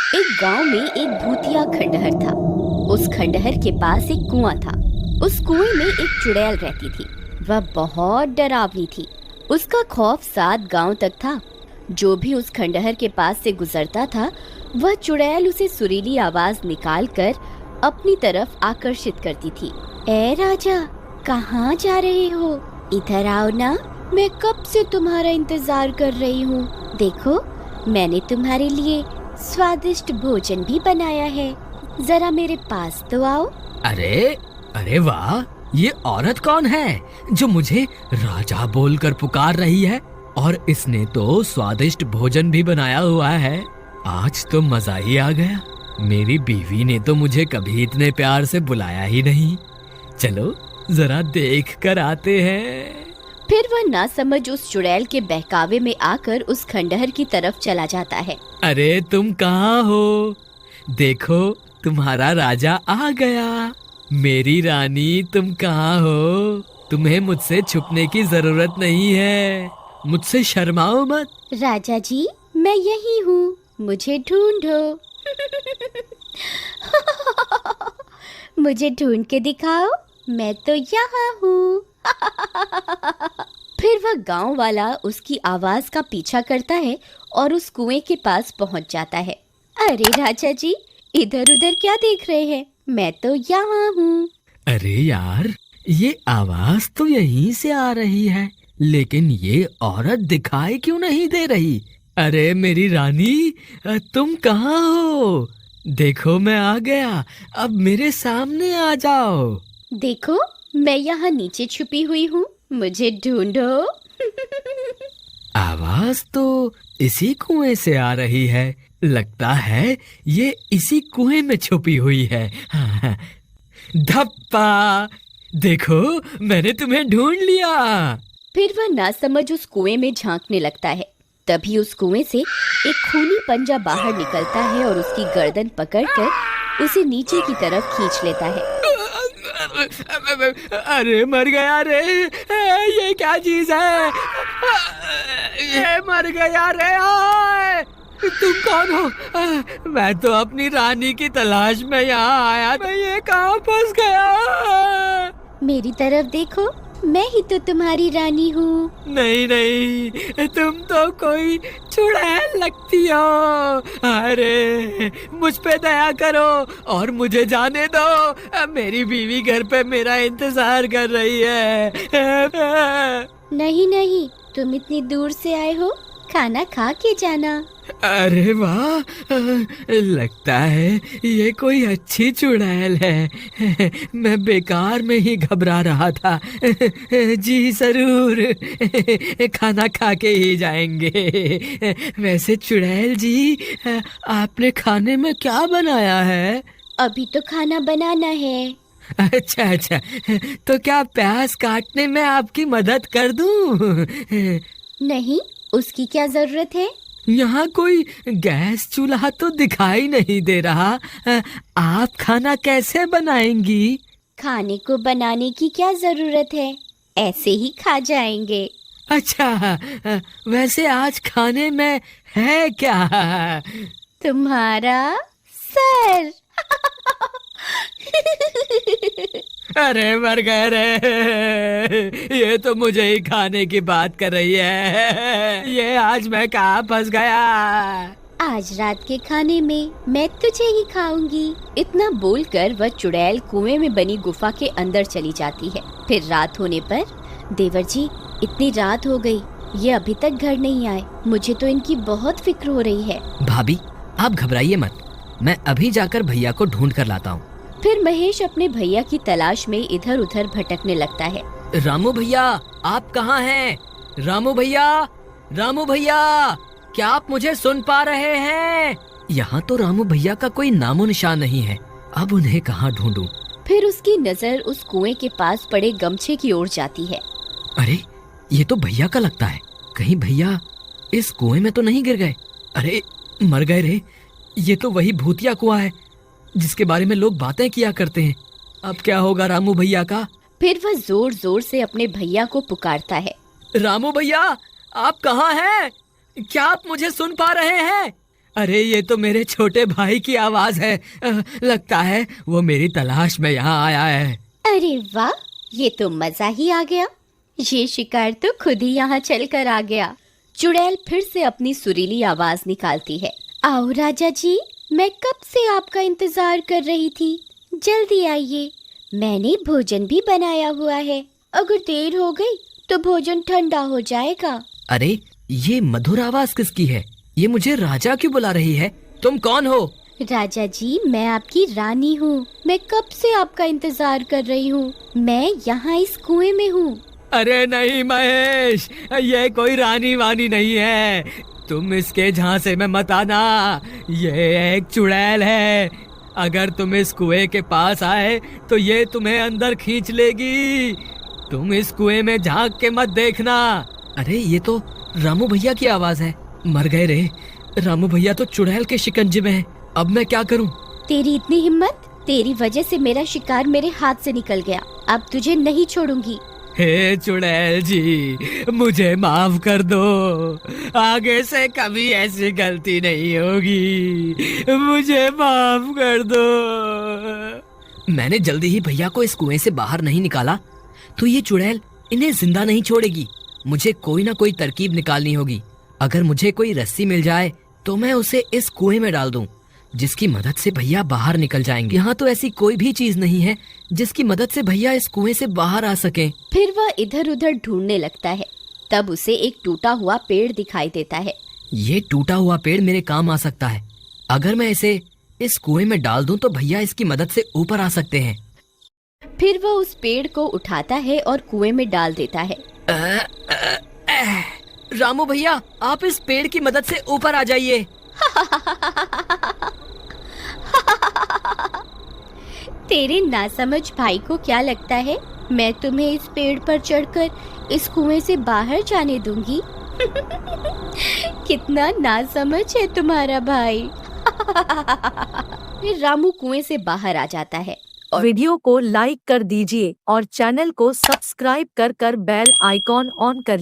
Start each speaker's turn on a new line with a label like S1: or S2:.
S1: एक गांव में एक भूतिया खंडहर था। उस खंडहर के पास एक कुआं था। उस कुएं में एक चुड़ैल रहती थी। वह बहुत डरावनी थी। उसका खौफ 7 गांव तक था। जो भी उस खंडहर के पास से गुजरता था, वह चुड़ैल उसे सुरीली आवाज निकालकर अपनी तरफ आकर्षित करती थी। ए राजा, कहाँ जा रहे हो? इधर आओ ना, मैं कब से तुम्हारा इंतजार कर रही हूँ। देखो, मैंने तुम्हारे लिए स्वादिष्ट भोजन भी बनाया है। जरा मेरे पास तो आओ।
S2: अरे अरे वाह, ये औरत कौन है जो मुझे राजा बोलकर पुकार रही है? और इसने तो स्वादिष्ट भोजन भी बनाया हुआ है। आज तो मजा ही आ गया। मेरी बीवी ने तो मुझे कभी इतने प्यार से बुलाया ही नहीं। चलो जरा देख कर आते हैं।
S1: फिर वह नासमझ उस चुड़ैल के बहकावे में आकर उस खंडहर की तरफ चला जाता है।
S2: अरे तुम कहाँ हो? देखो, तुम्हारा राजा आ गया। मेरी रानी, तुम कहाँ हो? तुम्हें मुझसे छुपने की जरूरत नहीं है। मुझसे शर्माओ मत।
S1: राजा जी, मैं यही हूँ, मुझे ढूंढो। मुझे ढूंढ के दिखाओ, मैं तो यहाँ हूँ। फिर वह गांव वाला उसकी आवाज का पीछा करता है और उस कुएं के पास पहुंच जाता है। अरे राजा जी, इधर उधर क्या देख रहे हैं? मैं तो यहाँ हूँ।
S2: अरे यार, ये आवाज तो यहीं से आ रही है, लेकिन ये औरत दिखाई क्यों नहीं दे रही? अरे मेरी रानी, तुम कहाँ हो? देखो, मैं आ गया। अब मेरे सामने आ जाओ।
S1: देखो, मैं यहाँ नीचे छुपी हुई हूँ, मुझे ढूंढो।
S2: आवाज तो इसी कुएं से आ रही है। लगता है ये इसी कुएं में छुपी हुई है। धप्पा! देखो, मैंने तुम्हें ढूंढ लिया।
S1: फिर वह नासमझ उस कुएं में झांकने लगता है। तभी उस कुएं से एक खूनी पंजा बाहर निकलता है और उसकी गर्दन पकड़कर उसे नीचे की तरफ खींच लेता है।
S2: अरे मर गया रे! ये क्या चीज है? ये मर गया रे! आए! तुम कौन हो? मैं तो अपनी रानी की तलाश में यहाँ आया। मैं ये कहाँ फंस गया?
S1: मेरी तरफ देखो, मैं ही तो तुम्हारी रानी हूँ।
S2: नहीं नहीं, तुम तो कोई चुड़ैल लगती हो। अरे मुझ पे दया करो और मुझे जाने दो। मेरी बीवी घर पे मेरा इंतजार कर रही है।
S1: नहीं नहीं, तुम इतनी दूर से आए हो, खाना खा के जाना।
S2: अरे वाह, लगता है ये कोई अच्छी चुड़ैल है। मैं बेकार में ही घबरा रहा था। जी जरूर, खाना खा के ही जाएंगे। वैसे चुड़ैल जी, आपने खाने में क्या बनाया है?
S1: अभी तो खाना बनाना है।
S2: अच्छा अच्छा, तो क्या प्याज काटने में आपकी मदद कर दूं?
S1: नहीं, उसकी क्या जरूरत है?
S2: यहाँ कोई गैस चूल्हा तो दिखाई नहीं दे रहा। आप खाना कैसे बनाएंगी?
S1: खाने को बनाने की क्या जरूरत है, ऐसे ही खा जाएंगे।
S2: अच्छा, वैसे आज खाने में है क्या?
S1: तुम्हारा सर।
S2: अरे मर गए रे! ये तो मुझे ही खाने की बात कर रही है। ये आज मैं कहाँ फंस गया?
S1: आज रात के खाने में मैं तुझे ही खाऊंगी। इतना बोलकर वह चुड़ैल कुएं में बनी गुफा के अंदर चली जाती है। फिर रात होने पर, देवर जी, इतनी रात हो गई, ये अभी तक घर नहीं आए। मुझे तो इनकी बहुत फिक्र हो रही है।
S2: भाभी, आप घबराइए मत, मैं अभी जाकर भैया को ढूंढ कर लाता हूँ।
S1: फिर महेश अपने भैया की तलाश में इधर उधर भटकने लगता है।
S2: रामू भैया, आप कहाँ हैं? रामू भैया, रामू भैया, क्या आप मुझे सुन पा रहे हैं? यहाँ तो रामू भैया का कोई नामो निशान नहीं है। अब उन्हें कहाँ ढूंढूं?
S1: फिर उसकी नजर उस कुएं के पास पड़े गमछे की ओर जाती है।
S2: अरे, ये तो भैया का लगता है। कहीं भैया इस कुएं में तो नहीं गिर गए? अरे मर गए रे! ये तो वही भूतिया कुआं है जिसके बारे में लोग बातें किया करते हैं। अब क्या होगा रामू भैया का?
S1: फिर वह जोर जोर से अपने भैया को पुकारता है।
S2: रामू भैया, आप कहाँ हैं? क्या आप मुझे सुन पा रहे हैं? अरे ये तो मेरे छोटे भाई की आवाज है। लगता है वो मेरी तलाश में यहाँ आया है।
S1: अरे वाह, ये तो मजा ही आ गया। ये शिकार तो खुद ही यहाँ चल कर आ गया। चुड़ैल फिर से अपनी सुरीली आवाज निकालती है। आओ राजा जी, मैं कब से आपका इंतजार कर रही थी। जल्दी आइए, मैंने भोजन भी बनाया हुआ है। अगर देर हो गई तो भोजन ठंडा हो जाएगा।
S2: अरे ये मधुर आवाज किसकी है? ये मुझे राजा क्यों बुला रही है? तुम कौन हो?
S1: राजा जी, मैं आपकी रानी हूँ। मैं कब से आपका इंतजार कर रही हूँ। मैं यहाँ इस कुएं में हूँ।
S2: अरे नहीं महेश, ये कोई रानी वानी नहीं है। तुम इसके झांसे में मत आना। ये एक चुड़ैल है। अगर तुम इस कुएं के पास आए तो ये तुम्हें अंदर खींच लेगी। तुम इस कुएं में झांक के मत देखना। अरे ये तो रामू भैया की आवाज है। मर गए रे। रामू भैया तो चुड़ैल के शिकंजे में है। अब मैं क्या करूं?
S1: तेरी इतनी हिम्मत! तेरी वजह से मेरा शिकार मेरे हाथ से निकल गया। अब तुझे नहीं छोड़ूंगी।
S2: हे चुड़ैल जी, मुझे माफ कर दो। आगे से कभी ऐसी गलती नहीं होगी। मुझे माफ कर दो। मैंने जल्दी ही भैया को इस कुएं से बाहर नहीं निकाला तो ये चुड़ैल इन्हें जिंदा नहीं छोड़ेगी। मुझे कोई ना कोई तरकीब निकालनी होगी। अगर मुझे कोई रस्सी मिल जाए तो मैं उसे इस कुएं में डाल दूं, जिसकी मदद से भैया बाहर निकल जाएंगे। यहाँ तो ऐसी कोई भी चीज नहीं है जिसकी मदद से भैया इस कुएं से बाहर आ सके।
S1: फिर वह इधर उधर ढूंढने लगता है। तब उसे एक टूटा हुआ पेड़ दिखाई देता है।
S2: ये टूटा हुआ पेड़ मेरे काम आ सकता है। अगर मैं इसे इस कुएं में डाल दूं तो भैया इसकी मदद से ऊपर आ सकते हैं।
S1: फिर वह उस पेड़ को उठाता है और कुएं में डाल देता है।
S2: रामू भैया, आप इस पेड़ की मदद से ऊपर आ जाइए।
S1: तेरे नासमझ भाई को क्या लगता है मैं तुम्हें इस पेड़ पर चढ़कर इस कुएं से बाहर जाने दूंगी? कितना नासमझ है तुम्हारा भाई। फिर रामू कुएं से बाहर आ जाता है।
S3: वीडियो को लाइक कर दीजिए और चैनल को सब्सक्राइब कर बेल आइकॉन ऑन कर